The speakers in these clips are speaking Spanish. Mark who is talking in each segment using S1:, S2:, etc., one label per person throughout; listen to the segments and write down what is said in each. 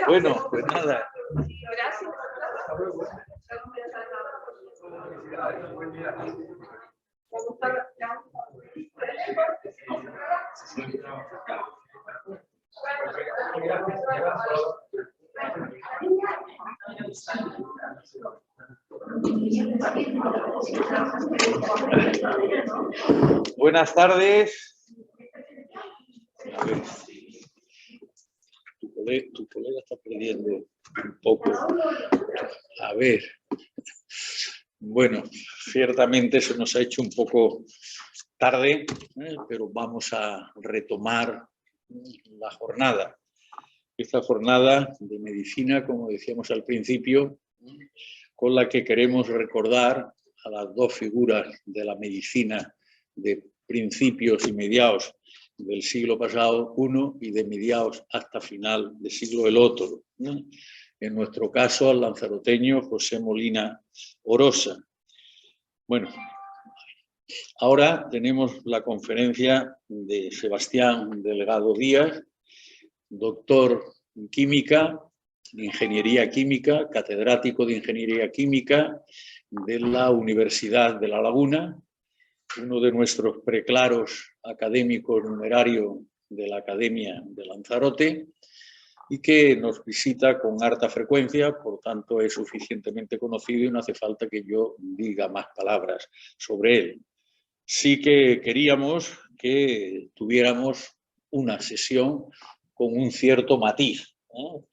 S1: Bueno, pues nada. Buenas tardes. A ver, tu colega está perdiendo un poco. A ver. Bueno, ciertamente se nos ha hecho un poco tarde, pero vamos a retomar la jornada. Esta jornada de medicina, como decíamos al principio, con la que queremos recordar a las dos figuras de la medicina de principios y mediados del siglo pasado, uno, y de mediados hasta final del siglo el otro. En nuestro caso, al lanzaroteño José Molina Orosa. Bueno, ahora tenemos la conferencia de Sebastián Delgado Díaz, doctor en química, de ingeniería química, catedrático de ingeniería química de la Universidad de La Laguna, uno de nuestros preclaros académicos numerarios de la Academia de Lanzarote, y que nos visita con harta frecuencia, por tanto es suficientemente conocido y no hace falta que yo diga más palabras sobre él. Sí que queríamos que tuviéramos una sesión con un cierto matiz, ¿no?,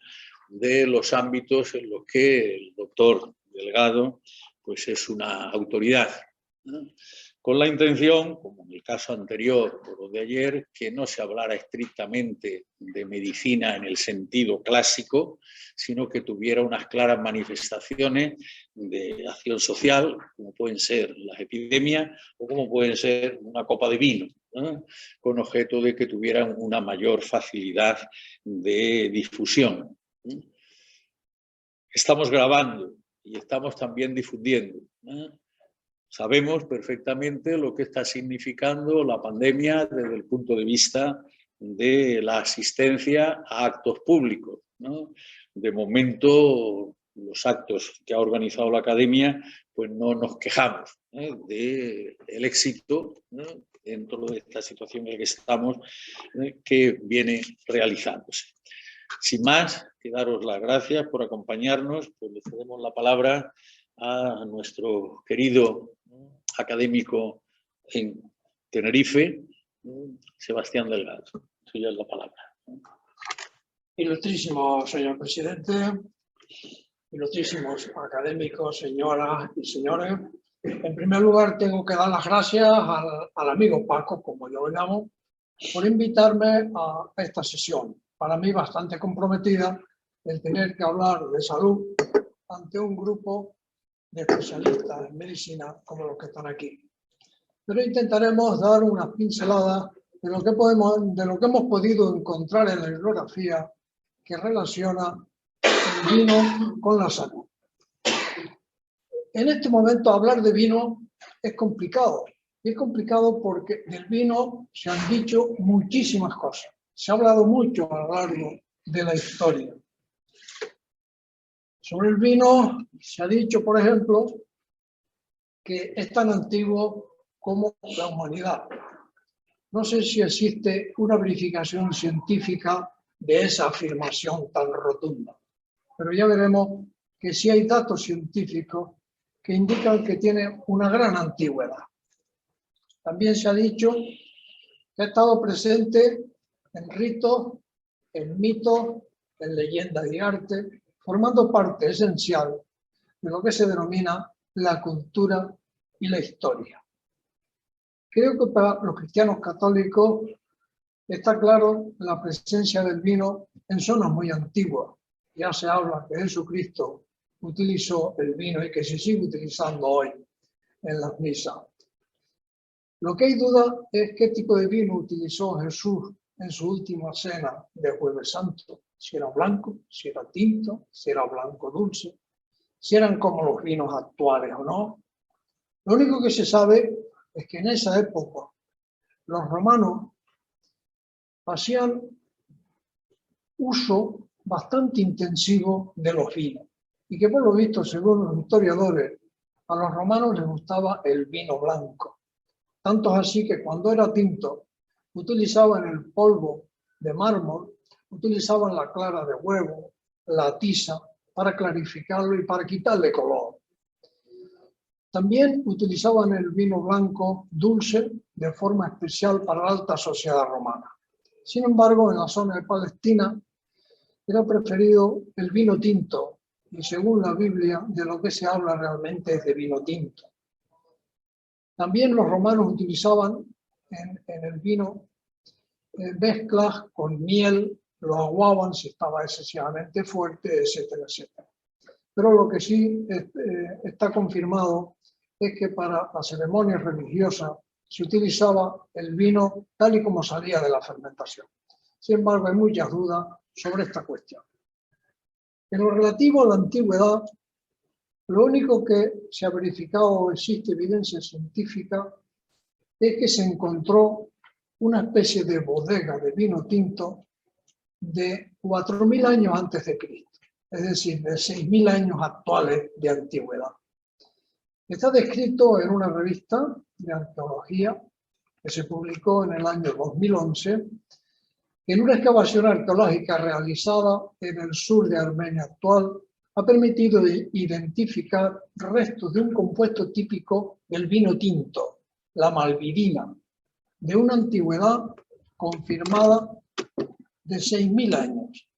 S1: de los ámbitos en los que el doctor Delgado pues es una autoridad, ¿no?, con la intención, como en el caso anterior o lo de ayer, que no se hablara estrictamente de medicina en el sentido clásico, sino que tuviera unas claras manifestaciones de acción social, como pueden ser las epidemias o como pueden ser una copa de vino, ¿no?, con objeto de que tuvieran una mayor facilidad de difusión. Estamos grabando y estamos también difundiendo, ¿no? Sabemos perfectamente lo que está significando la pandemia desde el punto de vista de la asistencia a actos públicos, ¿no? De momento, los actos que ha organizado la Academia, pues no nos quejamos, del éxito, ¿no?, dentro de esta situación en la que estamos, que viene realizándose. Sin más, que daros las gracias por acompañarnos, pues le cedemos la palabra a nuestro querido académico en Tenerife, Sebastián Delgado. Suya es la palabra.
S2: Ilustrísimo señor presidente, ilustrísimos académicos, señoras y señores, en primer lugar tengo que dar las gracias al amigo Paco, como yo lo llamo, por invitarme a esta sesión, para mí bastante comprometida, el tener que hablar de salud ante un grupo de especialistas en medicina como los que están aquí. Pero intentaremos dar unas pinceladas de lo que hemos podido encontrar en la bibliografía que relaciona el vino con la salud. En este momento hablar de vino es complicado. Y es complicado porque del vino se han dicho muchísimas cosas. Se ha hablado mucho a lo largo de la historia. Sobre el vino se ha dicho, por ejemplo, que es tan antiguo como la humanidad. No sé si existe una verificación científica de esa afirmación tan rotunda, pero ya veremos que sí hay datos científicos que indican que tiene una gran antigüedad. También se ha dicho que ha estado presente en ritos, en mitos, en leyendas y arte, formando parte esencial de lo que se denomina la cultura y la historia. Creo que para los cristianos católicos está claro la presencia del vino en zonas muy antiguas. Ya se habla que Jesucristo utilizó el vino y que se sigue utilizando hoy en las misas. Lo que hay duda es qué tipo de vino utilizó Jesús en su última cena de Jueves Santo. Si era blanco, si era tinto, si era blanco dulce, si eran como los vinos actuales o no. Lo único que se sabe es que en esa época los romanos hacían uso bastante intensivo de los vinos y que por lo visto, según los historiadores, a los romanos les gustaba el vino blanco. Tanto es así que cuando era tinto utilizaban el polvo de mármol, utilizaban la clara de huevo, la tiza, para clarificarlo y para quitarle color. También utilizaban el vino blanco dulce de forma especial para la alta sociedad romana. Sin embargo, en la zona de Palestina era preferido el vino tinto, y según la Biblia, de lo que se habla realmente es de vino tinto. También los romanos utilizaban en el vino mezclas con miel, lo aguaban si estaba excesivamente fuerte, etcétera, etcétera. Pero lo que sí está confirmado es que para las ceremonias religiosas se utilizaba el vino tal y como salía de la fermentación. Sin embargo, hay muchas dudas sobre esta cuestión. En lo relativo a la antigüedad, lo único que se ha verificado o existe evidencia científica es que se encontró una especie de bodega de vino tinto de 4.000 años antes de Cristo, es decir, de 6.000 años actuales de antigüedad. Está descrito en una revista de arqueología que se publicó en el año 2011, en una excavación arqueológica realizada en el sur de Armenia actual, ha permitido identificar restos de un compuesto típico del vino tinto, la malvidina, de una antigüedad confirmada de 6.000 años.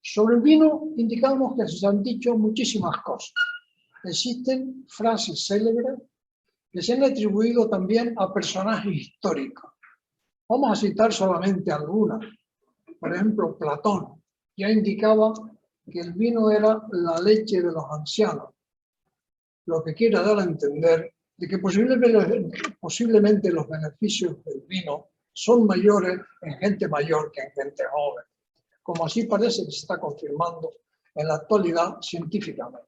S2: Sobre el vino indicamos que se han dicho muchísimas cosas. Existen frases célebres que se han atribuido también a personajes históricos. Vamos a citar solamente algunas. Por ejemplo, Platón ya indicaba que el vino era la leche de los ancianos, lo que quiere dar a entender de que posiblemente los beneficios del vino son mayores en gente mayor que en gente joven, como así parece que se está confirmando en la actualidad científicamente.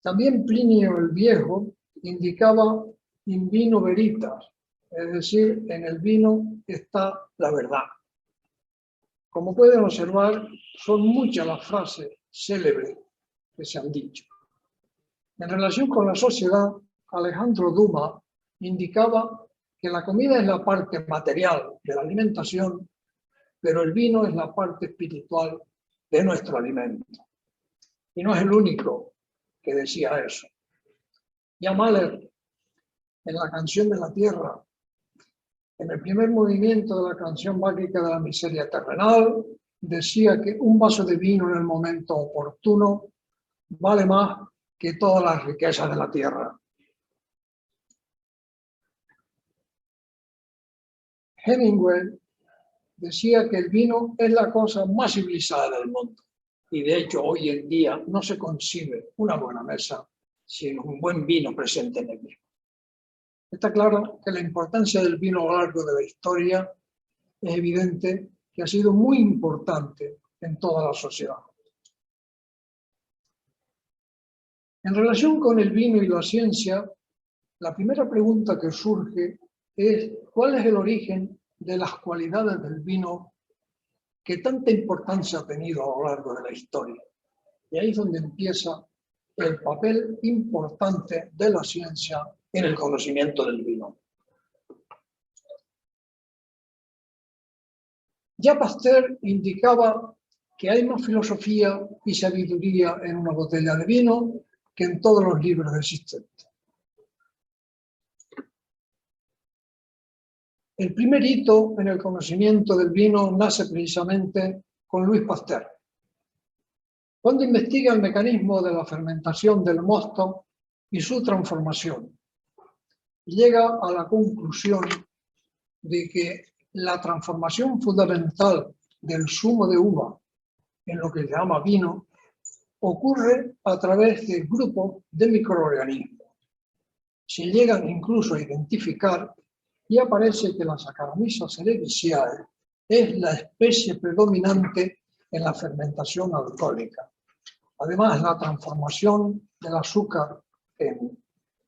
S2: También Plinio el Viejo indicaba in vino veritas, es decir, en el vino está la verdad. Como pueden observar, son muchas las frases célebres que se han dicho. En relación con la sociedad, Alejandro Dumas indicaba que la comida es la parte material de la alimentación, pero el vino es la parte espiritual de nuestro alimento. Y no es el único que decía eso. Ya Mahler, en la canción de la tierra, en el primer movimiento de la canción básica de la miseria terrenal, decía que un vaso de vino en el momento oportuno vale más que todas las riquezas de la tierra. Hemingway decía que el vino es la cosa más civilizada del mundo. Y de hecho, hoy en día no se concibe una buena mesa sin un buen vino presente en el mismo. Está claro que la importancia del vino a lo largo de la historia es evidente que ha sido muy importante en toda la sociedad. En relación con el vino y la ciencia, la primera pregunta que surge es ¿cuál es el origen de las cualidades del vino que tanta importancia ha tenido a lo largo de la historia? Y ahí es donde empieza el papel importante de la ciencia en el conocimiento del vino. Ya Pasteur indicaba que hay más filosofía y sabiduría en una botella de vino que en todos los libros existentes. El primer hito en el conocimiento del vino nace precisamente con Louis Pasteur, cuando investiga el mecanismo de la fermentación del mosto y su transformación. Llega a la conclusión de que la transformación fundamental del zumo de uva en lo que se llama vino ocurre a través de grupos de microorganismos. Se llegan incluso a identificar y aparece que la Saccharomyces cerevisiae es la especie predominante en la fermentación alcohólica. Además, la transformación del azúcar en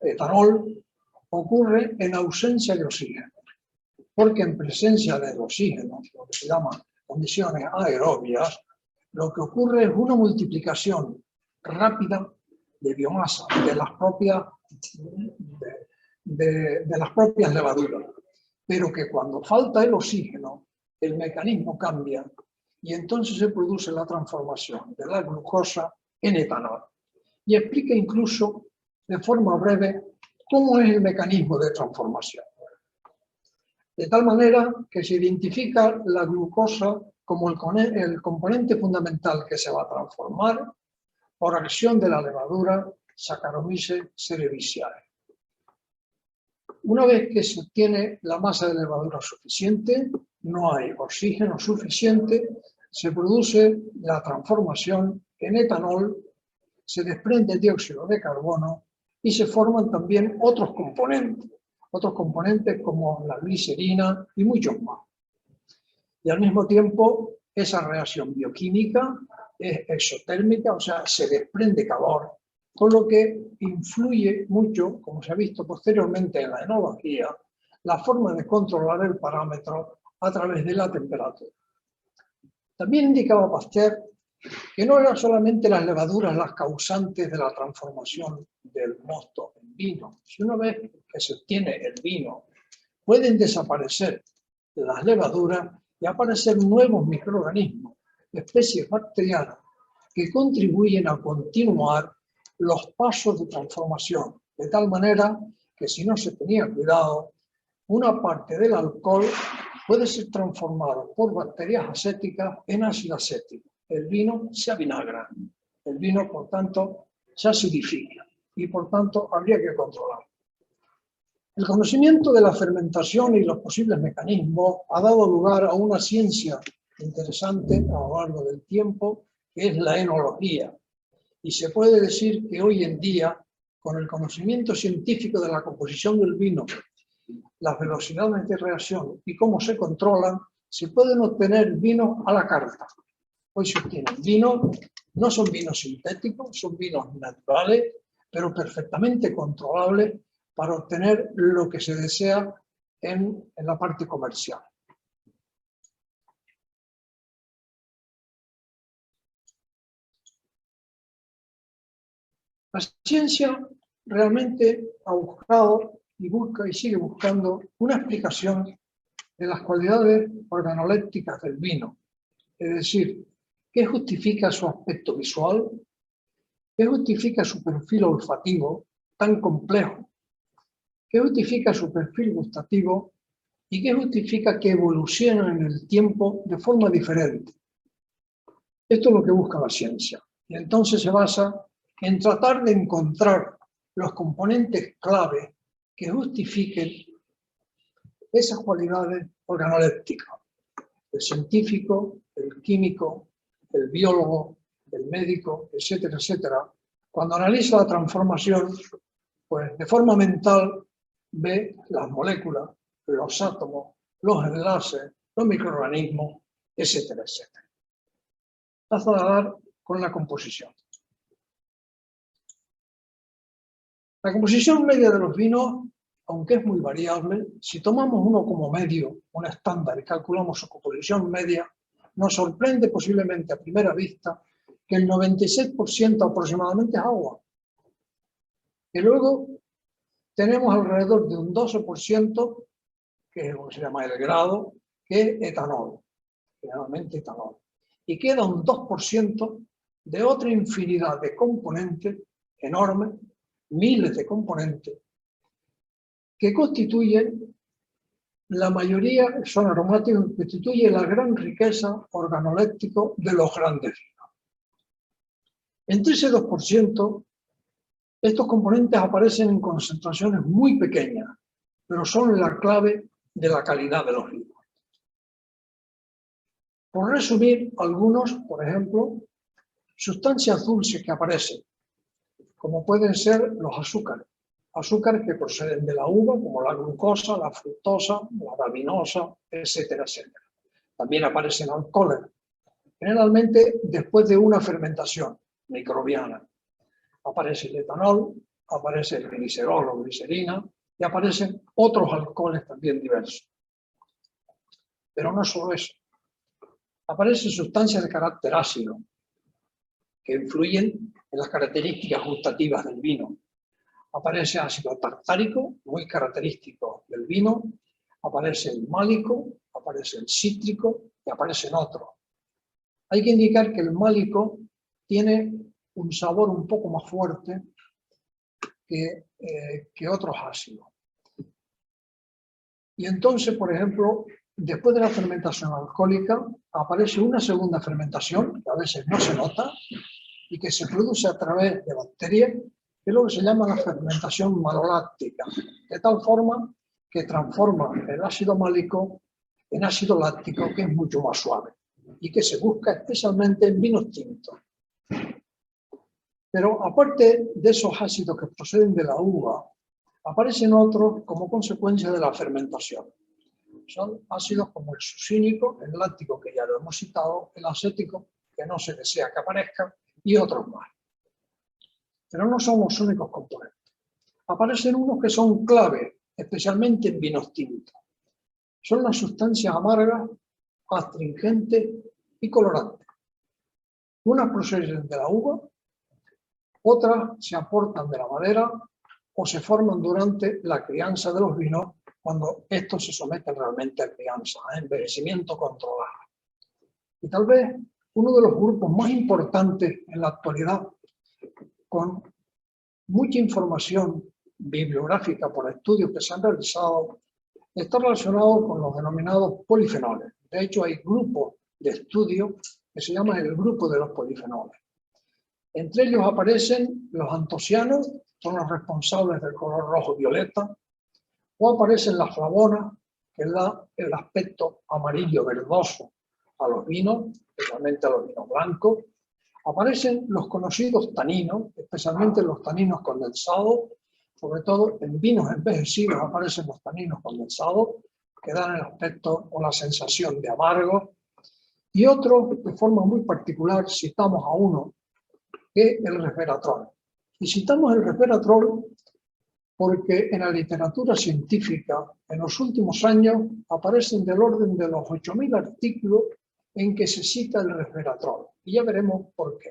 S2: etanol ocurre en ausencia de oxígeno. porque en presencia del oxígeno, lo que se llama condiciones aerobias, lo que ocurre es una multiplicación rápida de biomasa de las propias, de las propias levaduras, pero que cuando falta el oxígeno, el mecanismo cambia y entonces se produce la transformación de la glucosa en etanol. Y explica incluso de forma breve cómo es el mecanismo de transformación. De tal manera que se identifica la glucosa como el componente fundamental que se va a transformar por acción de la levadura Saccharomyces cerevisiae. Una vez que se obtiene la masa de levadura suficiente, no hay oxígeno suficiente, se produce la transformación en etanol, se desprende dióxido de carbono y se forman también otros componentes como la glicerina y muchos más. Y al mismo tiempo, esa reacción bioquímica es exotérmica, o sea, se desprende calor, con lo que influye mucho, como se ha visto posteriormente en la enología, la forma de controlar el parámetro a través de la temperatura. También indicaba Pasteur que no eran solamente las levaduras las causantes de la transformación del mosto en vino. Si una vez que se obtiene el vino, pueden desaparecer las levaduras y aparecer nuevos microorganismos, especies bacterianas, que contribuyen a continuar los pasos de transformación, de tal manera que si no se tenía cuidado, una parte del alcohol puede ser transformado por bacterias acéticas en ácido acético. El vino se avinagra, el vino, por tanto, se acidifica y, por tanto, habría que controlarlo. El conocimiento de la fermentación y los posibles mecanismos ha dado lugar a una ciencia interesante a lo largo del tiempo, que es la enología. Y se puede decir que hoy en día, con el conocimiento científico de la composición del vino, las velocidades de reacción y cómo se controlan, se pueden obtener vinos a la carta. Hoy se obtienen vinos, no son vinos sintéticos, son vinos naturales, pero perfectamente controlables para obtener lo que se desea en la parte comercial. La ciencia realmente ha buscado y busca y sigue buscando una explicación de las cualidades organolépticas del vino, es decir, ¿qué justifica su aspecto visual? ¿Qué justifica su perfil olfativo tan complejo? ¿Qué justifica su perfil gustativo? ¿Y qué justifica que evolucione en el tiempo de forma diferente? Esto es lo que busca la ciencia. Y entonces se basa en tratar de encontrar los componentes clave que justifiquen esas cualidades organolépticas. El científico, el químico, el biólogo, el médico, etcétera, etcétera, cuando analiza la transformación, pues de forma mental ve las moléculas, los átomos, los enlaces, los microorganismos, etcétera, etcétera. Hasta dar con la composición. La composición media de los vinos, aunque es muy variable, si tomamos uno como medio, un estándar, y calculamos su composición media, nos sorprende posiblemente a primera vista que el 96% aproximadamente es agua. Y luego tenemos alrededor de un 12%, que es lo que se llama el grado, que es etanol, generalmente etanol. Y queda un 2% de otra infinidad de componentes enormes, miles de componentes, que constituyen, la mayoría son aromáticos, constituye la gran riqueza organoléptico de los grandes vinos. Entre ese 2%, estos componentes aparecen en concentraciones muy pequeñas, pero son la clave de la calidad de los vinos. Por resumir, algunos, por ejemplo, sustancias dulces que aparecen, como pueden ser los azúcares. Azúcares que proceden de la uva, como la glucosa, la fructosa, la graminosa, etcétera, etcétera. También aparecen alcoholes, generalmente después de una fermentación microbiana. Aparece el etanol, aparece el glicerol o glicerina y aparecen otros alcoholes también diversos. Pero no solo eso. Aparecen sustancias de carácter ácido que influyen en las características gustativas del vino. Aparece ácido tartárico, muy característico del vino. Aparece el málico, aparece el cítrico y aparecen otros. Hay que indicar que el málico tiene un sabor un poco más fuerte que otros ácidos. Y entonces, por ejemplo, después de la fermentación alcohólica, aparece una segunda fermentación, que a veces no se nota, y que se produce a través de bacterias, que es lo que se llama la fermentación maloláctica, de tal forma que transforma el ácido málico en ácido láctico, que es mucho más suave, y que se busca especialmente en vinos tintos. Pero aparte de esos ácidos que proceden de la uva, aparecen otros como consecuencia de la fermentación. Son ácidos como el succínico, el láctico, que ya lo hemos citado, el acético, que no se desea que aparezca, y otros más. Pero no son los únicos componentes. Aparecen unos que son clave, especialmente en vinos tintos. Son las sustancias amargas, astringentes y colorantes. Unas proceden de la uva, otras se aportan de la madera o se forman durante la crianza de los vinos, cuando estos se someten realmente a crianza, a envejecimiento controlado. Y tal vez uno de los grupos más importantes en la actualidad, con mucha información bibliográfica por estudios que se han realizado, está relacionado con los denominados polifenoles. De hecho, hay grupos de estudio que se llaman el grupo de los polifenoles. Entre ellos aparecen los antocianos, son los responsables del color rojo-violeta, o aparecen las flavonas, que da el aspecto amarillo verdoso a los vinos, especialmente a los vinos blancos. Aparecen los conocidos taninos, especialmente los taninos condensados, sobre todo en vinos envejecidos aparecen los taninos condensados, que dan el aspecto o la sensación de amargo. Y otro, de forma muy particular, citamos a uno, que es el resveratrol. Y citamos el resveratrol porque en la literatura científica, en los últimos años, aparecen del orden de los 8.000 artículos en que se cita el resveratrol. Y ya veremos por qué.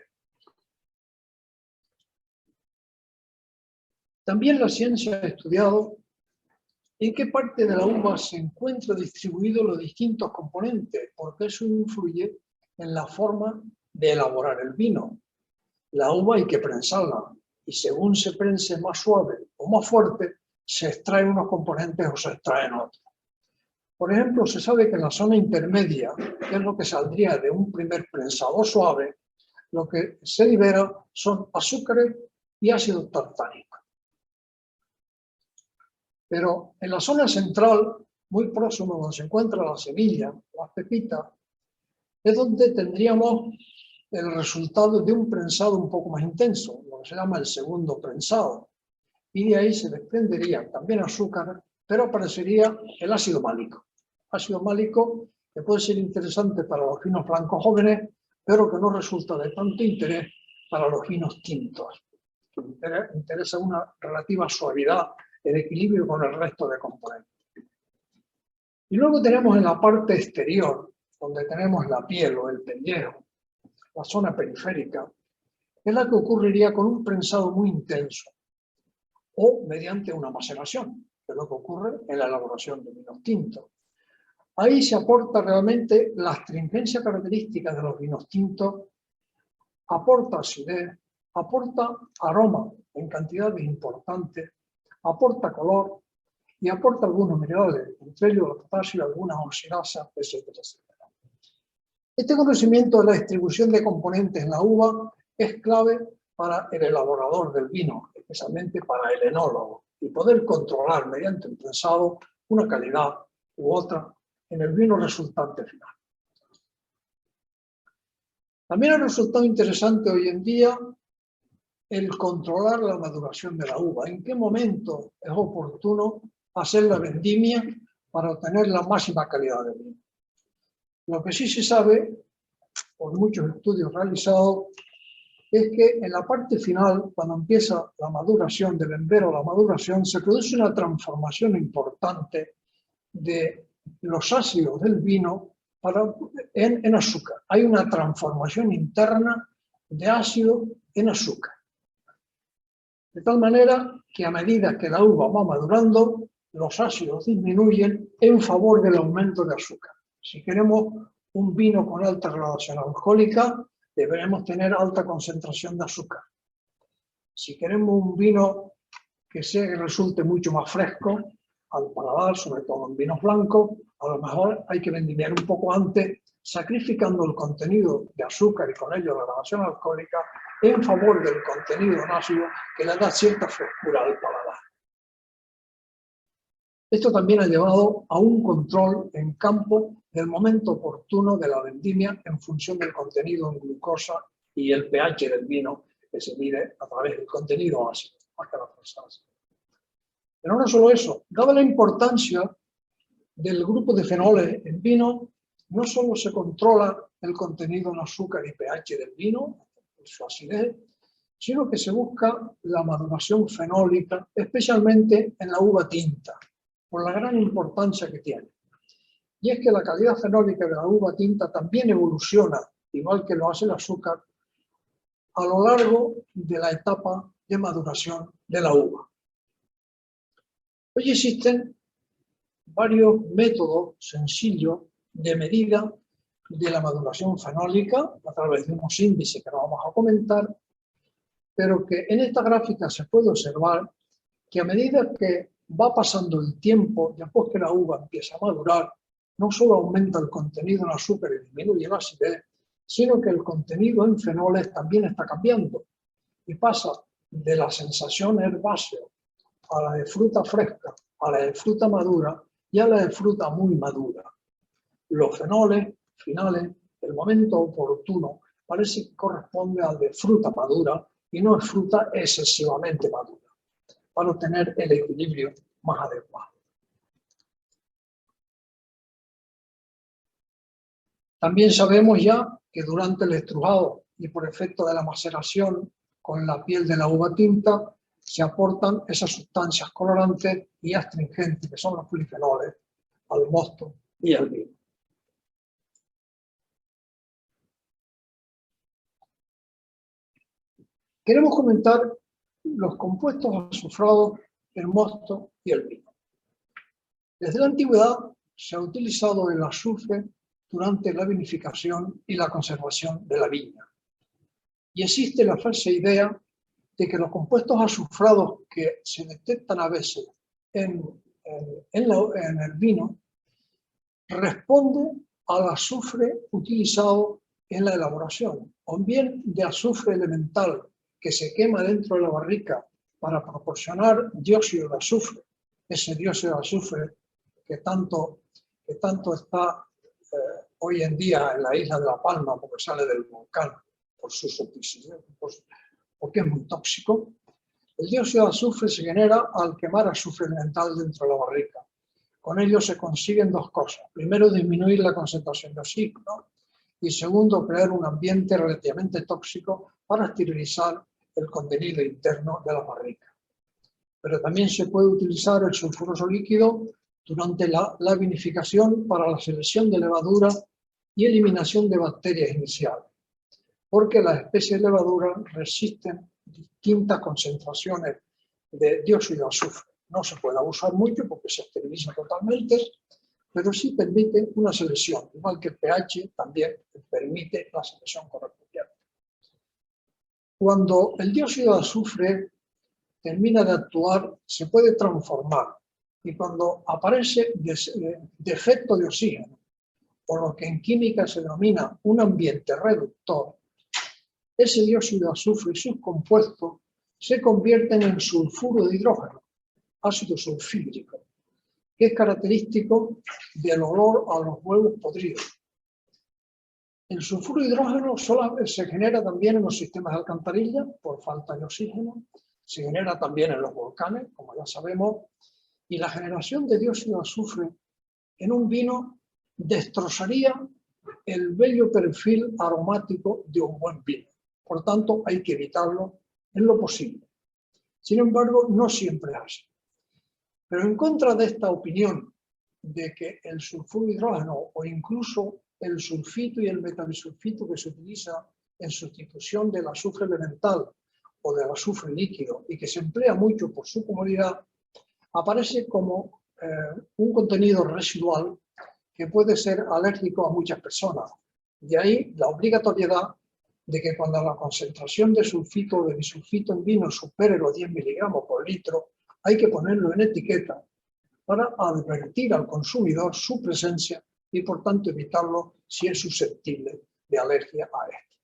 S2: También la ciencia ha estudiado en qué parte de la uva se encuentran distribuidos los distintos componentes, porque eso influye en la forma de elaborar el vino. La uva hay que prensarla, y según se prense más suave o más fuerte, se extraen unos componentes o se extraen otros. Por ejemplo, se sabe que en la zona intermedia, que es lo que saldría de un primer prensado suave, lo que se libera son azúcares y ácido tartárico. Pero en la zona central, muy próximo donde se encuentra la semilla, las pepitas, es donde tendríamos el resultado de un prensado un poco más intenso, lo que se llama el segundo prensado. Y de ahí se desprendería también azúcar, pero aparecería el ácido málico. Ácido málico que puede ser interesante para los vinos blancos jóvenes, pero que no resulta de tanto interés para los vinos tintos. Interesa una relativa suavidad, el equilibrio con el resto de componentes. Y luego tenemos en la parte exterior, donde tenemos la piel o el pellejo, la zona periférica, es la que ocurriría con un prensado muy intenso o mediante una maceración, que es lo que ocurre en la elaboración de vinos tintos. Ahí se aporta realmente la astringencia característica de los vinos tintos, aporta acidez, aporta aroma en cantidades importantes, aporta color y aporta algunos minerales, entre ellos el potasio, algunas oxidasas, etcétera, etcétera. Este conocimiento de la distribución de componentes en la uva es clave para el elaborador del vino, especialmente para el enólogo, y poder controlar mediante un prensado una calidad u otra en el vino resultante final. También ha resultado interesante hoy en día el controlar la maduración de la uva. ¿En qué momento es oportuno hacer la vendimia para obtener la máxima calidad del vino? Lo que sí se sabe, por muchos estudios realizados, es que en la parte final, cuando empieza la maduración del embero, la maduración, se produce una transformación importante de los ácidos del vino en azúcar. Hay una transformación interna de ácido en azúcar. De tal manera que a medida que la uva va madurando, los ácidos disminuyen en favor del aumento de azúcar. Si queremos un vino con alta graduación alcohólica, deberemos tener alta concentración de azúcar. Si queremos un vino que resulte mucho más fresco al paladar, sobre todo en vinos blancos, a lo mejor hay que vendimiar un poco antes, sacrificando el contenido de azúcar y con ello la graduación alcohólica en favor del contenido ácido que le da cierta frescura al paladar. Esto también ha llevado a un control en campo del momento oportuno de la vendimia en función del contenido en glucosa y el pH del vino que se mide a través del contenido ácido, más que la fuerza ácida. Pero no solo eso, dada la importancia del grupo de fenoles en vino, no solo se controla el contenido en azúcar y pH del vino, su acidez, sino que se busca la maduración fenólica, especialmente en la uva tinta, por la gran importancia que tiene. Y es que la calidad fenólica de la uva tinta también evoluciona, igual que lo hace el azúcar, a lo largo de la etapa de maduración de la uva. Hoy existen varios métodos sencillos de medida de la maduración fenólica a través de unos índices que no vamos a comentar, pero que en esta gráfica se puede observar que a medida que va pasando el tiempo, después que la uva empieza a madurar, no solo aumenta el contenido en azúcar y disminuye la acidez, sino que el contenido en fenoles también está cambiando y pasa de la sensación herbácea a la de fruta fresca, a la de fruta madura y a la de fruta muy madura. Los fenoles finales, el momento oportuno, parece que corresponde al de fruta madura y no es fruta excesivamente madura, para obtener el equilibrio más adecuado. También sabemos ya que durante el estrujado y por efecto de la maceración con la piel de la uva tinta, se aportan esas sustancias colorantes y astringentes, que son los polifenoles, al mosto y al vino. Queremos comentar los compuestos azufrados, el mosto y el vino. Desde la antigüedad se ha utilizado el azufre durante la vinificación y la conservación de la viña. Y existe la falsa idea de que los compuestos azufrados que se detectan a veces en el vino responden al azufre utilizado en la elaboración, o bien de azufre elemental que se quema dentro de la barrica para proporcionar dióxido de azufre, ese dióxido de azufre que tanto está hoy en día en la isla de La Palma porque sale del volcán por su toxicidad, porque es muy tóxico. El dióxido de azufre se genera al quemar azufre elemental dentro de la barrica. Con ello se consiguen dos cosas. Primero, disminuir la concentración de oxígeno y segundo, crear un ambiente relativamente tóxico para esterilizar el contenido interno de la barrica. Pero también se puede utilizar el sulfuroso líquido durante la vinificación para la selección de levadura y eliminación de bacterias iniciales, porque las especies de levadura resisten distintas concentraciones de dióxido de azufre. No se puede abusar mucho porque se esteriliza totalmente, pero sí permite una selección, igual que el pH también permite la selección correspondiente. Cuando el dióxido de azufre termina de actuar, se puede transformar, y cuando aparece defecto de oxígeno, por lo que en química se denomina un ambiente reductor, ese dióxido de azufre y sus compuestos se convierten en sulfuro de hidrógeno, ácido sulfídrico, que es característico del olor a los huevos podridos. El sulfuro de hidrógeno solo se genera también en los sistemas de alcantarilla por falta de oxígeno, se genera también en los volcanes, como ya sabemos, y la generación de dióxido de azufre en un vino destrozaría el bello perfil aromático de un buen vino. Por tanto, hay que evitarlo en lo posible. Sin embargo, no siempre es así. Pero en contra de esta opinión de que el sulfuro de hidrógeno o incluso el sulfito y el metabisulfito que se utiliza en sustitución del azufre elemental o del azufre líquido y que se emplea mucho por su comodidad, aparece como un contenido residual que puede ser alérgico a muchas personas. De ahí la obligatoriedad de que cuando la concentración de sulfito o de bisulfito en vino supere los 10 miligramos por litro, hay que ponerlo en etiqueta para advertir al consumidor su presencia y por tanto evitarlo si es susceptible de alergia a este.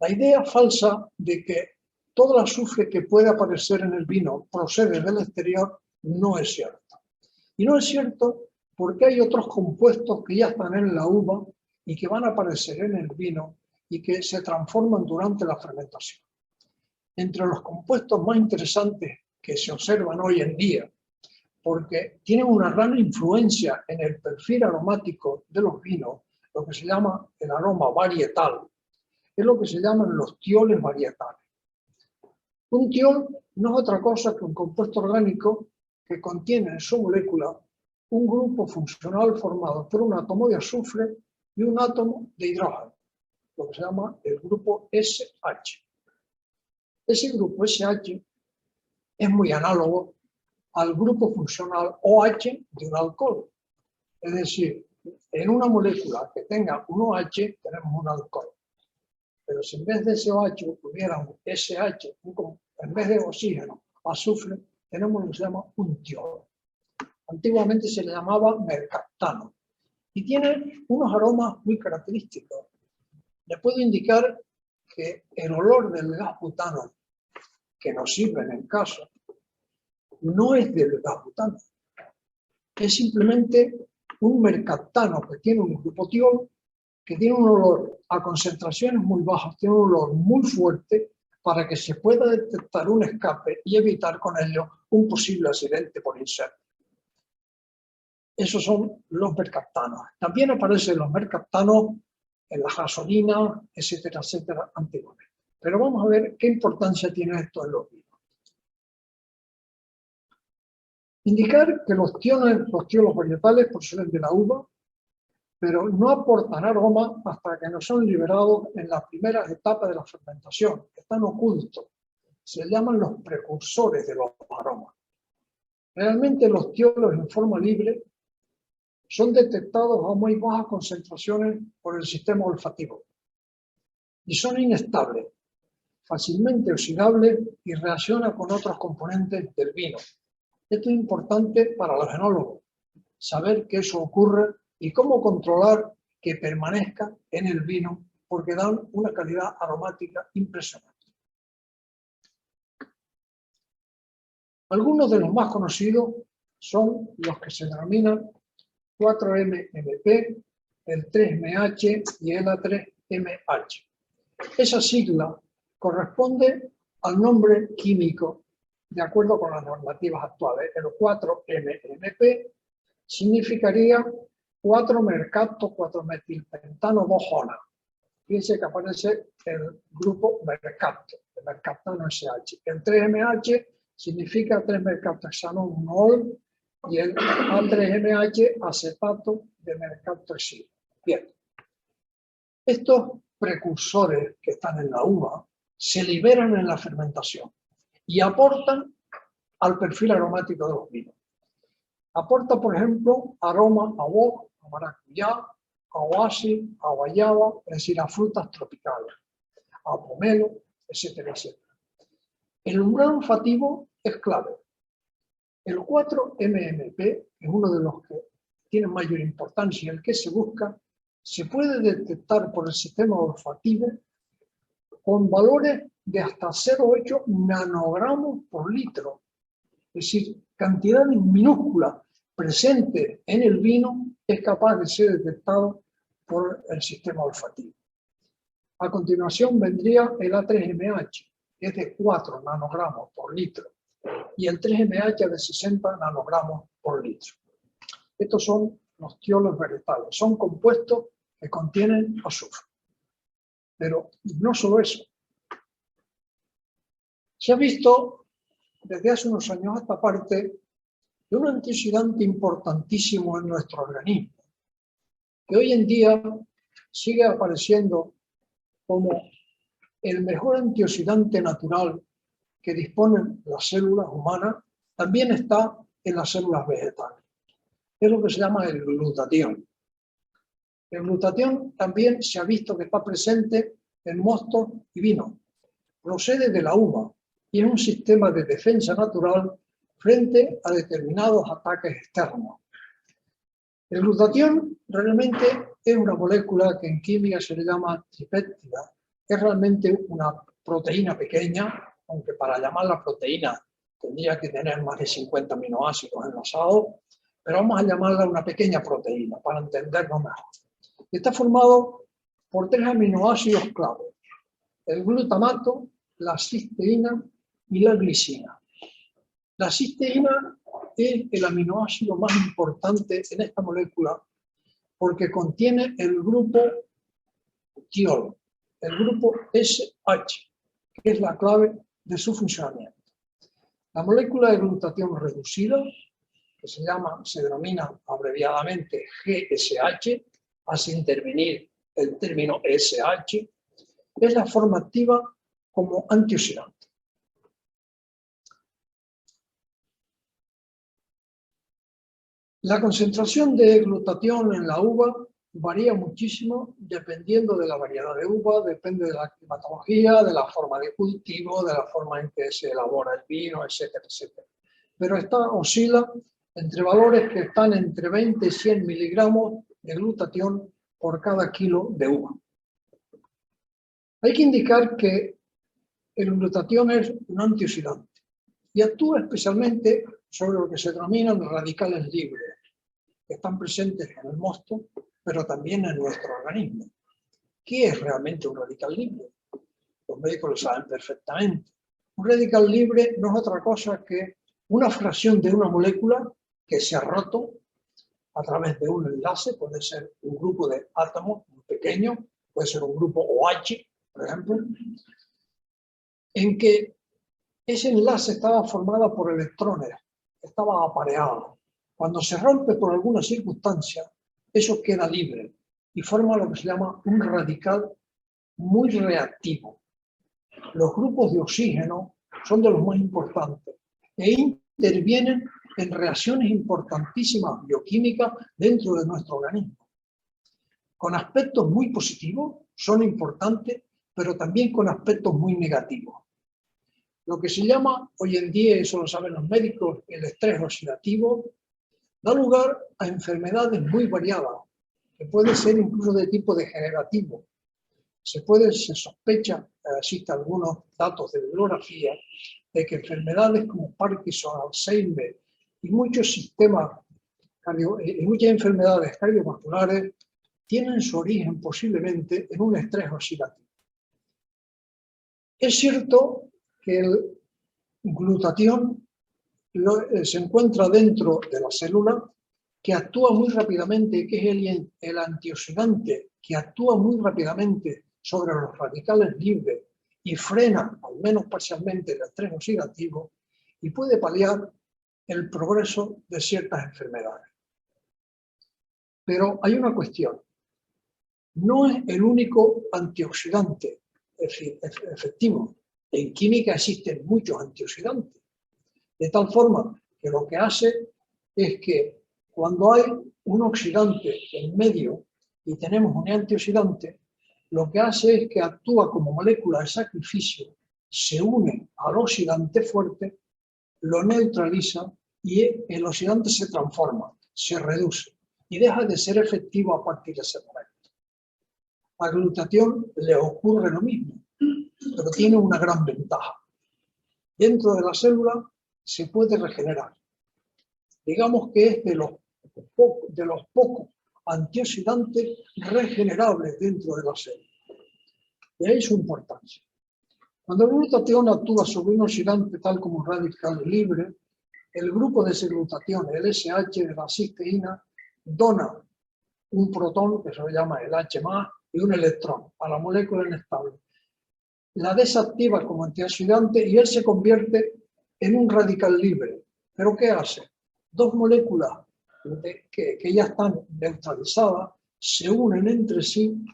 S2: La idea falsa de que todo el azufre que puede aparecer en el vino procede del exterior no es cierto. Y no es cierto porque hay otros compuestos que ya están en la uva y que van a aparecer en el vino y que se transforman durante la fermentación. Entre los compuestos más interesantes que se observan hoy en día, porque tienen una gran influencia en el perfil aromático de los vinos, lo que se llama el aroma varietal, es lo que se llaman los tioles varietales. Un tiol no es otra cosa que un compuesto orgánico que contiene en su molécula un grupo funcional formado por un átomo de azufre y un átomo de hidrógeno, lo que se llama el grupo SH. Ese grupo SH es muy análogo al grupo funcional OH de un alcohol. Es decir, en una molécula que tenga un OH tenemos un alcohol. Pero si en vez de ese OH hubiera un SH, en vez de oxígeno, azufre, tenemos lo que se llama un tiol. Antiguamente se le llamaba mercaptano y tiene unos aromas muy característicos. Le puedo indicar que el olor del gas butano, que nos sirve en el caso, no es del gas butano. Es simplemente un mercaptano que tiene un grupo tiol, que tiene un olor a concentraciones muy bajas, tiene un olor muy fuerte para que se pueda detectar un escape y evitar con ello un posible accidente por incendio. Esos son los mercaptanos. También aparecen los mercaptanos en la gasolina, etcétera, etcétera, antiguamente. Pero vamos a ver qué importancia tiene esto en los vinos. Indicar que los tiolos varietales proceden de la uva, pero no aportan aroma hasta que no son liberados en las primeras etapas de la fermentación. Están ocultos. Se llaman los precursores de los aromas. Realmente los tiolos en forma libre son detectados a muy bajas concentraciones por el sistema olfativo y son inestables, fácilmente oxidables y reaccionan con otros componentes del vino. Esto es importante para los enólogos, saber que eso ocurre y cómo controlar que permanezca en el vino, porque dan una calidad aromática impresionante. Algunos de los más conocidos son los que se denominan 4-MMP, el 3-MH y el A3-MH. Esa sigla corresponde al nombre químico de acuerdo con las normativas actuales. El 4-MMP significaría 4-mercapto-4-metilpentano 2-jona. Fíjense que aparece el grupo mercapto, el mercaptano SH. El 3-MH significa 3-mercaptohexanol y el A3-MH acetato de mercaptoxil. Bien. Estos precursores que están en la uva se liberan en la fermentación y aportan al perfil aromático de los vinos. Aporta, por ejemplo, aroma a boj, a maracuyá, a oasis, a guayaba, es decir, a frutas tropicales, a pomelo, etcétera, etcétera. El umbral olfativo es clave. El 4-MMP es uno de los que tiene mayor importancia y el que se busca, se puede detectar por el sistema olfativo con valores de hasta 0,8 nanogramos por litro. Es decir, cantidades minúsculas presentes en el vino es capaz de ser detectado por el sistema olfativo. A continuación vendría el A3-MH, que es de 4 nanogramos por litro, y el 3-MH de 60 nanogramos por litro. Estos son los tiolos varietales. Son compuestos que contienen azufre. Pero no solo eso. Se ha visto desde hace unos años a esta parte de un antioxidante importantísimo en nuestro organismo, que hoy en día sigue apareciendo como el mejor antioxidante natural que disponen las células humanas, también está en las células vegetales. Es lo que se llama el glutatión. El glutatión también se ha visto que está presente en mosto y vino. Procede de la uva y es un sistema de defensa natural frente a determinados ataques externos. El glutatión realmente es una molécula que en química se le llama tripéptida. Es realmente una proteína pequeña, aunque para llamarla proteína tendría que tener más de 50 aminoácidos enlazados, pero vamos a llamarla una pequeña proteína para entenderlo mejor. Está formado por 3 aminoácidos clave: el glutamato, la cisteína y la glicina. La cisteína es el aminoácido más importante en esta molécula porque contiene el grupo tiol, el grupo SH, que es la clave de su funcionamiento. La molécula de glutatión reducida, que se denomina abreviadamente GSH, hace intervenir el término SH, es la forma activa como antioxidante. La concentración de glutatión en la uva varía muchísimo dependiendo de la variedad de uva, depende de la climatología, de la forma de cultivo, de la forma en que se elabora el vino, etcétera, etcétera. Pero esta oscila entre valores que están entre 20 y 100 miligramos de glutatión por cada kilo de uva. Hay que indicar que el glutatión es un antioxidante y actúa especialmente sobre lo que se denominan radicales libres, que están presentes en el mosto, pero también en nuestro organismo. ¿Qué es realmente un radical libre? Los médicos lo saben perfectamente. Un radical libre no es otra cosa que una fracción de una molécula que se ha roto a través de un enlace, puede ser un grupo de átomos muy pequeño, puede ser un grupo OH, por ejemplo, en que ese enlace estaba formado por electrones, estaba apareado. Cuando se rompe por alguna circunstancia, eso queda libre y forma lo que se llama un radical muy reactivo. Los grupos de oxígeno son de los más importantes e intervienen en reacciones importantísimas bioquímicas dentro de nuestro organismo. Con aspectos muy positivos, son importantes, pero también con aspectos muy negativos. Lo que se llama hoy en día, eso lo saben los médicos, el estrés oxidativo, da lugar a enfermedades muy variadas, que pueden ser incluso de tipo degenerativo. Se sospecha, existen algunos datos de bibliografía, de que enfermedades como Parkinson, Alzheimer y muchas enfermedades cardiovasculares tienen su origen posiblemente en un estrés oxidativo. Es cierto que el glutatión se encuentra dentro de la célula, que actúa muy rápidamente, que es el antioxidante que actúa muy rápidamente sobre los radicales libres y frena, al menos parcialmente, el estrés oxidativo y puede paliar el progreso de ciertas enfermedades. Pero hay una cuestión. No es el único antioxidante efectivo. En química existen muchos antioxidantes. De tal forma que lo que hace es que cuando hay un oxidante en medio y tenemos un antioxidante, lo que hace es que actúa como molécula de sacrificio, se une al oxidante fuerte, lo neutraliza y el oxidante se transforma, se reduce y deja de ser efectivo a partir de ese momento. A la glutatión le ocurre lo mismo, pero tiene una gran ventaja. Dentro de la célula se puede regenerar. Digamos que es de los pocos antioxidantes regenerables dentro de la célula. De ahí su importancia. Cuando el glutatión actúa sobre un oxidante tal como un radical libre, el grupo de ese glutatión, el SH de la cisteína, dona un protón, que se llama el H+, y un electrón a la molécula inestable. La desactiva como antioxidante y él se convierte en un radical libre. ¿Pero qué hace? dos moléculas que ya están neutralizadas se unen entre sí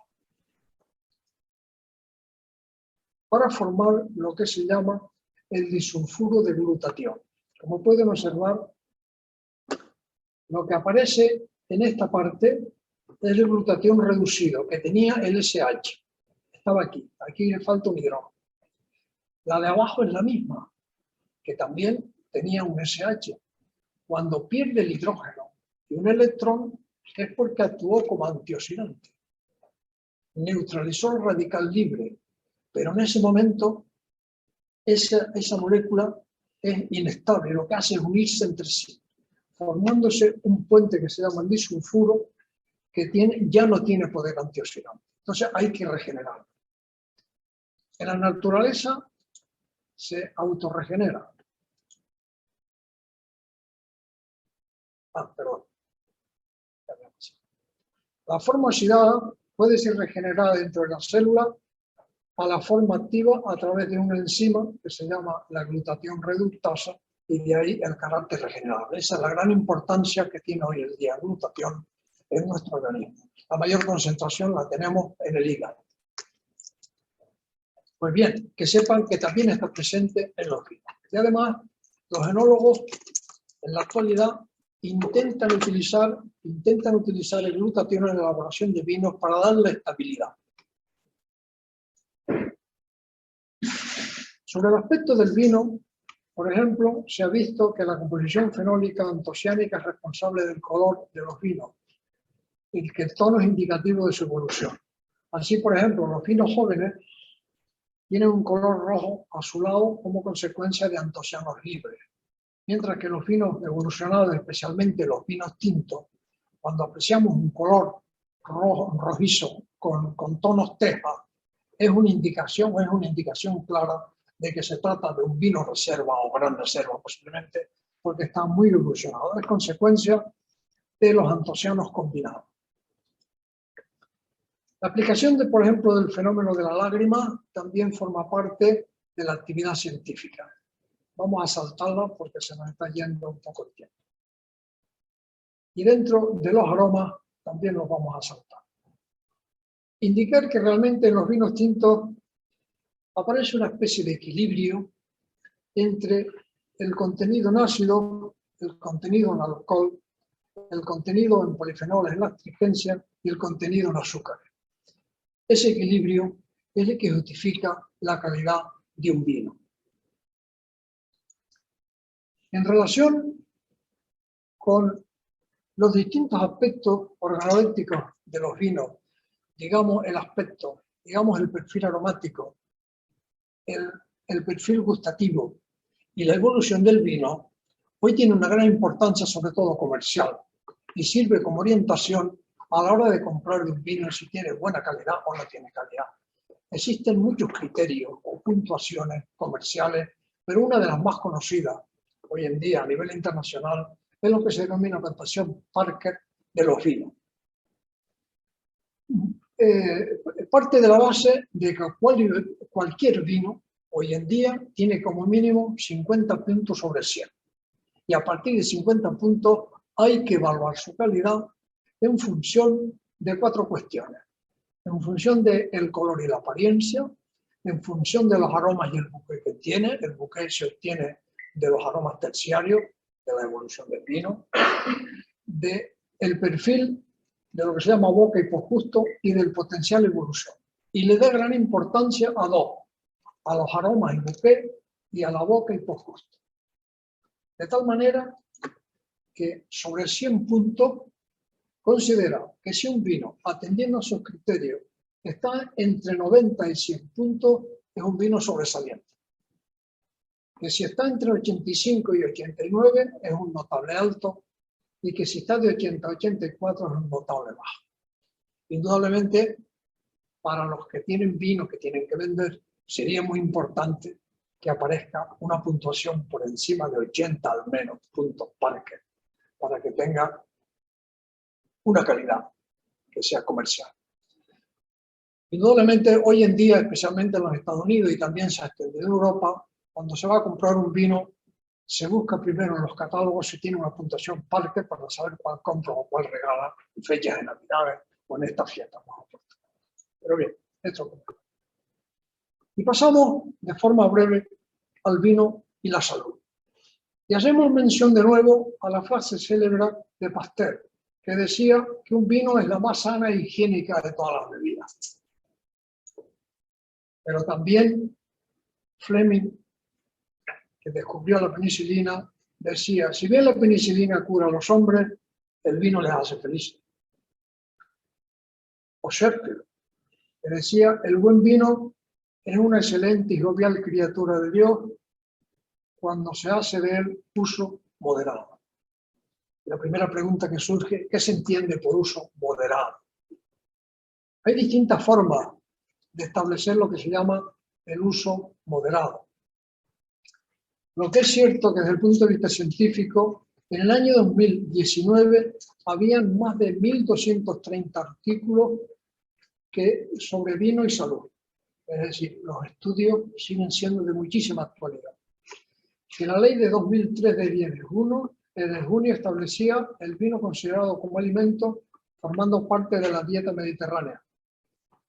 S2: para formar lo que se llama el disulfuro de glutatión. Como pueden observar, lo que aparece en esta parte es el glutatión reducido, que tenía el SH. Estaba aquí, aquí le falta un hidrógeno. La de abajo es la misma, que también tenía un SH. Cuando pierde el hidrógeno y un electrón, es porque actuó como antioxidante. Neutralizó el radical libre, pero en ese momento esa molécula es inestable, lo que hace es unirse entre sí, formándose un puente que se llama el disulfuro, que ya no tiene poder antioxidante. Entonces hay que regenerarlo. En la naturaleza se autorregenera. Perdón. La forma oxidada puede ser regenerada dentro de la célula a la forma activa a través de una enzima que se llama la glutatión reductasa, y de ahí el carácter regenerable. Esa es la gran importancia que tiene hoy el día la glutatión en nuestro organismo. La mayor concentración la tenemos en el hígado. Pues bien, que sepan que también está presente en los vinos. Y además, los enólogos en la actualidad intentan utilizar el glutatión en la elaboración de vinos para darle estabilidad. Sobre el aspecto del vino, por ejemplo, se ha visto que la composición fenólica antociánica es responsable del color de los vinos y que el tono es indicativo de su evolución. Así, por ejemplo, los vinos jóvenes tienen un color rojo azulado como consecuencia de antocianos libres, mientras que los vinos evolucionados, especialmente los vinos tintos, cuando apreciamos un color rojizo con tonos teja, es una indicación clara de que se trata de un vino reserva o gran reserva, posiblemente porque está muy evolucionado. Es consecuencia de los antocianos combinados. La aplicación, por ejemplo, del fenómeno de la lágrima también forma parte de la actividad científica. Vamos a saltarla porque se nos está yendo un poco el tiempo. Y dentro de los aromas también los vamos a saltar. Indicar que realmente en los vinos tintos aparece una especie de equilibrio entre el contenido en ácido, el contenido en alcohol, el contenido en polifenoles, en la astringencia y el contenido en azúcar. Ese equilibrio es el que justifica la calidad de un vino. En relación con los distintos aspectos organolépticos de los vinos, digamos el aspecto, digamos el perfil aromático, el perfil gustativo y la evolución del vino, hoy tiene una gran importancia, sobre todo comercial, y sirve como orientación a la hora de comprar un vino si tiene buena calidad o no tiene calidad. Existen muchos criterios o puntuaciones comerciales, pero una de las más conocidas hoy en día a nivel internacional es lo que se denomina puntuación Parker de los vinos. Parte de la base de que cualquier vino hoy en día tiene como mínimo 50 puntos sobre 100. Y a partir de 50 puntos hay que evaluar su calidad en función de 4 cuestiones. En función del color y la apariencia, en función de los aromas y el bouquet que tiene. El bouquet se obtiene de los aromas terciarios, de la evolución del vino, del perfil de lo que se llama boca y posgusto y del potencial evolución. Y le da gran importancia a dos, a los aromas y bouquet y a la boca y posgusto. De tal manera que sobre 100 puntos considera que si un vino, atendiendo a sus criterios, está entre 90 y 100 puntos, es un vino sobresaliente. Que si está entre 85 y 89 es un notable alto, y que si está de 80 a 84 es un notable bajo. Indudablemente, para los que tienen vino que tienen que vender, sería muy importante que aparezca una puntuación por encima de 80 al menos puntos Parker, para que tenga una calidad que sea comercial. Indudablemente, hoy en día, especialmente en los Estados Unidos y también se ha extendido en Europa, cuando se va a comprar un vino, se busca primero en los catálogos si tiene una puntuación Parker para saber cuál compra o cuál regala en fechas de Navidades o en estas fiestas más oportunas. Pero bien, esto es. Y pasamos de forma breve al vino y la salud. Y hacemos mención de nuevo a la frase célebre de Pasteur, que decía que un vino es la más sana e higiénica de todas las bebidas. Pero también Fleming, que descubrió la penicilina, decía, si bien la penicilina cura a los hombres, el vino les hace felices. O Shakespeare, que decía, el buen vino es una excelente y jovial criatura de Dios cuando se hace de él uso moderado. La primera pregunta que surge, ¿qué se entiende por uso moderado? Hay distintas formas de establecer lo que se llama el uso moderado. Lo que es cierto que desde el punto de vista científico, en el año 2019 habían más de 1.230 artículos sobre vino y salud. Es decir, los estudios siguen siendo de muchísima actualidad. Que la ley de 2003 de 10 de junio establecía el vino considerado como alimento formando parte de la dieta mediterránea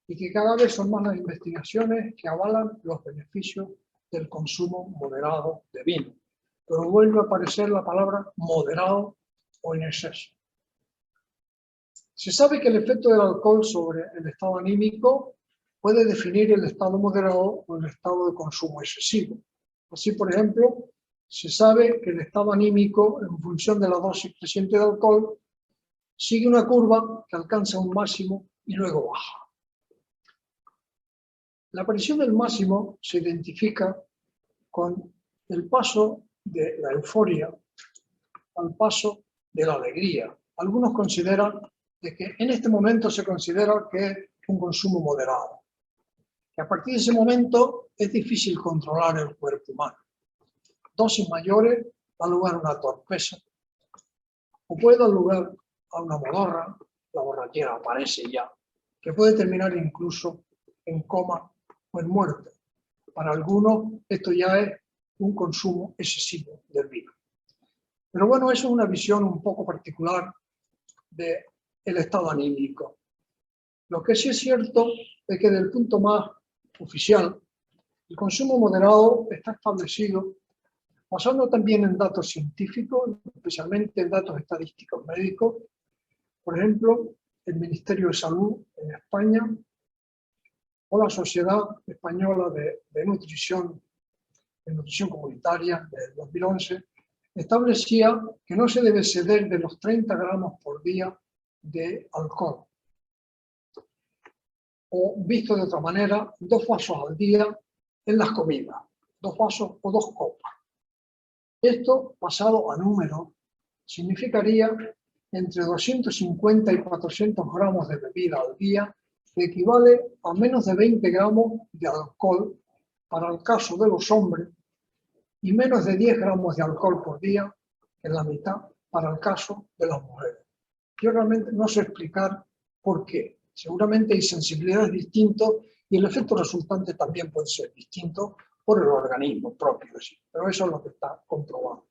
S2: y que cada vez son más las investigaciones que avalan los beneficios del consumo moderado de vino. Pero vuelve a aparecer la palabra moderado o en exceso. Se sabe que el efecto del alcohol sobre el estado anímico puede definir el estado moderado o el estado de consumo excesivo. Así, por ejemplo, se sabe que el estado anímico, en función de la dosis presente de alcohol, sigue una curva que alcanza un máximo y luego baja. La aparición del máximo se identifica con el paso de la euforia al paso de la alegría. Algunos consideran que en este momento se considera que es un consumo moderado. Que a partir de ese momento es difícil controlar el cuerpo humano. Dosis mayores dan lugar a una torpeza o puede dar lugar a una modorra, la borrachera aparece ya, que puede terminar incluso en coma o en muerte. Para algunos esto ya es un consumo excesivo del vino. Pero bueno, eso es una visión un poco particular del estado anímico. Lo que sí es cierto es que desde el punto más oficial, el consumo moderado está establecido basando también en datos científicos, especialmente en datos estadísticos médicos. Por ejemplo, el Ministerio de Salud en España o la Sociedad Española de Nutrición Comunitaria del 2011 establecía que no se debe exceder de los 30 gramos por día de alcohol. O, visto de otra manera, 2 vasos al día en las comidas, 2 vasos o 2 copas. Esto, pasado a números, significaría entre 250 y 400 gramos de bebida al día, que equivale a menos de 20 gramos de alcohol para el caso de los hombres y menos de 10 gramos de alcohol por día, en la mitad, para el caso de las mujeres. Yo realmente no sé explicar por qué. Seguramente hay sensibilidades distintas y el efecto resultante también puede ser distinto por el organismo propio, pero eso es lo que está comprobado.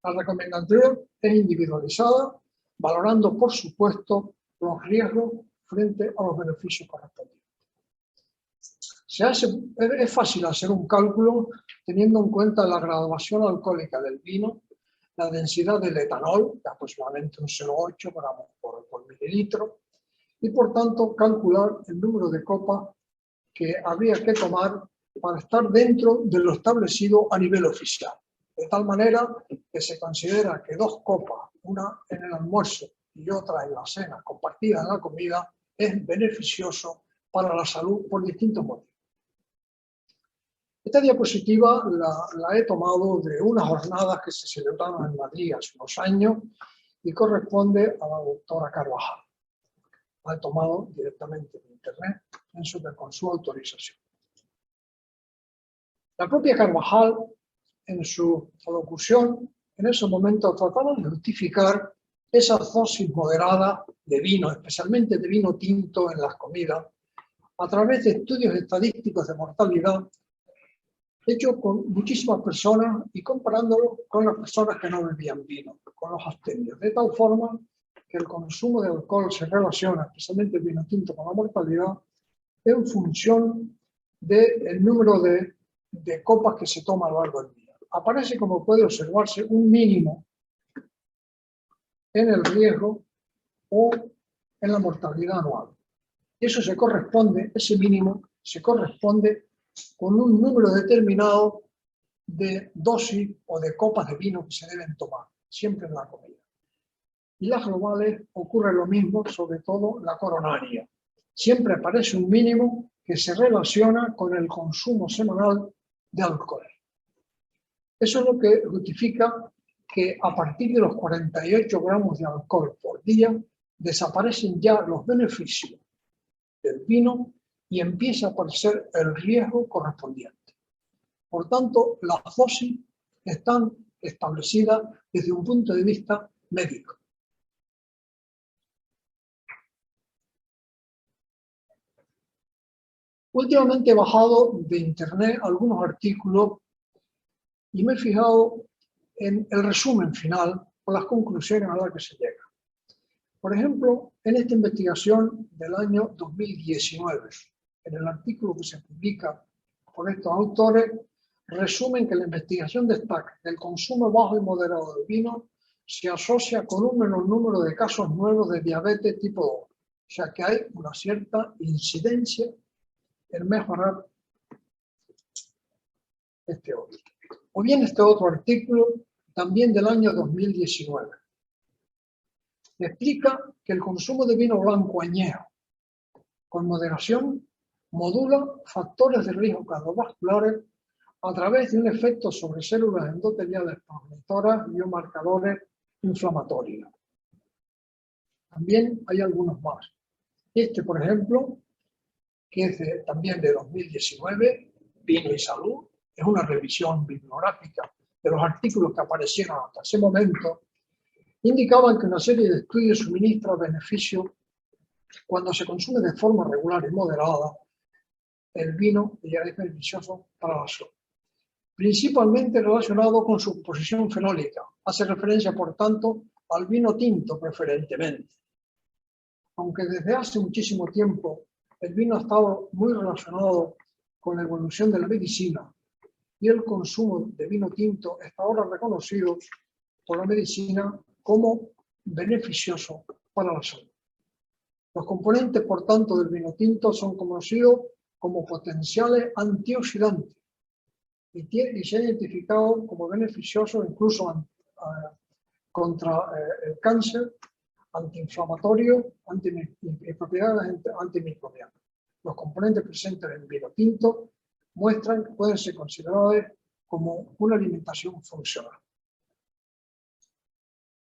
S2: La recomendación es individualizada, valorando, por supuesto, los riesgos frente a los beneficios correspondientes. Es fácil hacer un cálculo teniendo en cuenta la graduación alcohólica del vino, la densidad del etanol, de aproximadamente un 0,8 gramos por mililitro, y por tanto calcular el número de copas que habría que tomar para estar dentro de lo establecido a nivel oficial. De tal manera que se considera que 2 copas, una en el almuerzo y otra en la cena, compartida en la comida, es beneficioso para la salud por distintos motivos. Esta diapositiva la he tomado de unas jornadas que se celebraron en Madrid hace unos años y corresponde a la doctora Carvajal. La he tomado directamente de internet con su autorización. La propia Carvajal, en su alocución, en ese momento trataba de justificar esas dosis moderadas de vino, especialmente de vino tinto en las comidas, a través de estudios estadísticos de mortalidad hecho con muchísimas personas y comparándolo con las personas que no bebían vino, con los abstemios, de tal forma que el consumo de alcohol se relaciona, especialmente el vino tinto, con la mortalidad en función del número de copas que se toma a lo largo del día. Aparece, como puede observarse, un mínimo en el riesgo o en la mortalidad anual. Eso se corresponde, ese mínimo se corresponde con un número determinado de dosis o de copas de vino que se deben tomar, siempre en la comida. Y las globales ocurre lo mismo, sobre todo la coronaria. Siempre aparece un mínimo que se relaciona con el consumo semanal de alcohol. Eso es lo que justifica que a partir de los 48 gramos de alcohol por día desaparecen ya los beneficios del vino y empieza a aparecer el riesgo correspondiente. Por tanto, las dosis están establecidas desde un punto de vista médico. Últimamente he bajado de internet algunos artículos y me he fijado en el resumen final o las conclusiones a las que se llega. Por ejemplo, en esta investigación del año 2019, en el artículo que se publica por estos autores, resumen que la investigación destaca que el consumo bajo y moderado de vino se asocia con un menor número de casos nuevos de diabetes tipo 2, o sea que hay una cierta incidencia en mejorar este otro. O bien este otro artículo, también del año 2019, explica que el consumo de vino blanco añejo con moderación modula factores de riesgo cardiovasculares a través de un efecto sobre células endoteliales progenitoras y biomarcadores inflamatorios. También hay algunos más. Este, por ejemplo, que es también de 2019, Vino y Salud, es una revisión bibliográfica de los artículos que aparecieron hasta ese momento, indicaban que una serie de estudios suministran beneficios cuando se consume de forma regular y moderada. El vino ya es beneficioso para la salud, principalmente relacionado con su composición fenólica. Hace referencia, por tanto, al vino tinto preferentemente. Aunque desde hace muchísimo tiempo el vino ha estado muy relacionado con la evolución de la medicina y el consumo de vino tinto está ahora reconocido por la medicina como beneficioso para la salud. Los componentes, por tanto, del vino tinto son conocidos como potenciales antioxidantes y se ha identificado como beneficioso incluso contra el cáncer, antiinflamatorio y propiedades antimicrobianas. Los componentes presentes en el vino tinto muestran que pueden ser considerados como una alimentación funcional.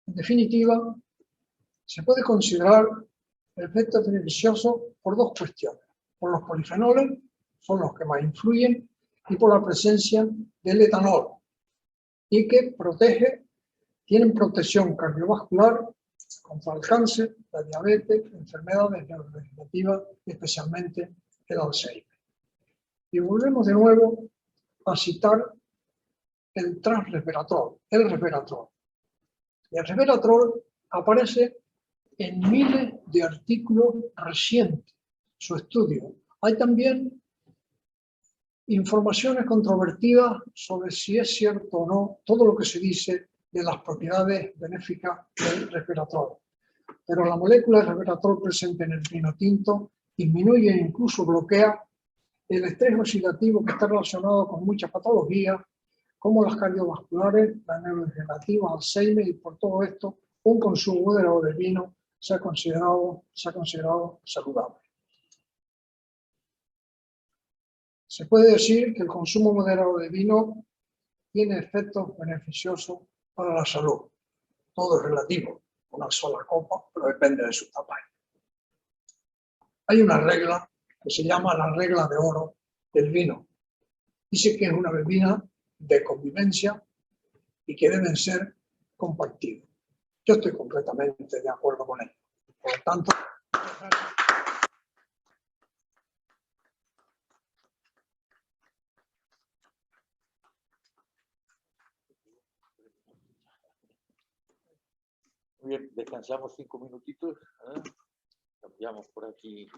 S2: En definitiva, se puede considerar el efecto beneficioso por dos cuestiones. Por los polifenoles, son los que más influyen, y por la presencia del etanol, y que tienen protección cardiovascular contra el cáncer, la diabetes, enfermedades neurodegenerativas, especialmente el Alzheimer. Y volvemos de nuevo a citar el resveratrol. El resveratrol aparece en miles de artículos recientes, su estudio. Hay también informaciones controvertidas sobre si es cierto o no todo lo que se dice de las propiedades benéficas del resveratrol. Pero la molécula de resveratrol presente en el vino tinto disminuye e incluso bloquea el estrés oxidativo que está relacionado con muchas patologías, como las cardiovasculares, las neurodegenerativas, Alzheimer, y por todo esto, un consumo moderado de vino se ha considerado saludable. Se puede decir que el consumo moderado de vino tiene efectos beneficiosos para la salud. Todo es relativo, una sola copa, pero depende de su tamaño. Hay una regla que se llama la regla de oro del vino. Dice que es una bebida de convivencia y que deben ser compartidos. Yo estoy completamente de acuerdo con ello. Por lo tanto,
S1: Bien, descansamos 5 minutitos. ¿Eh? Cambiamos por aquí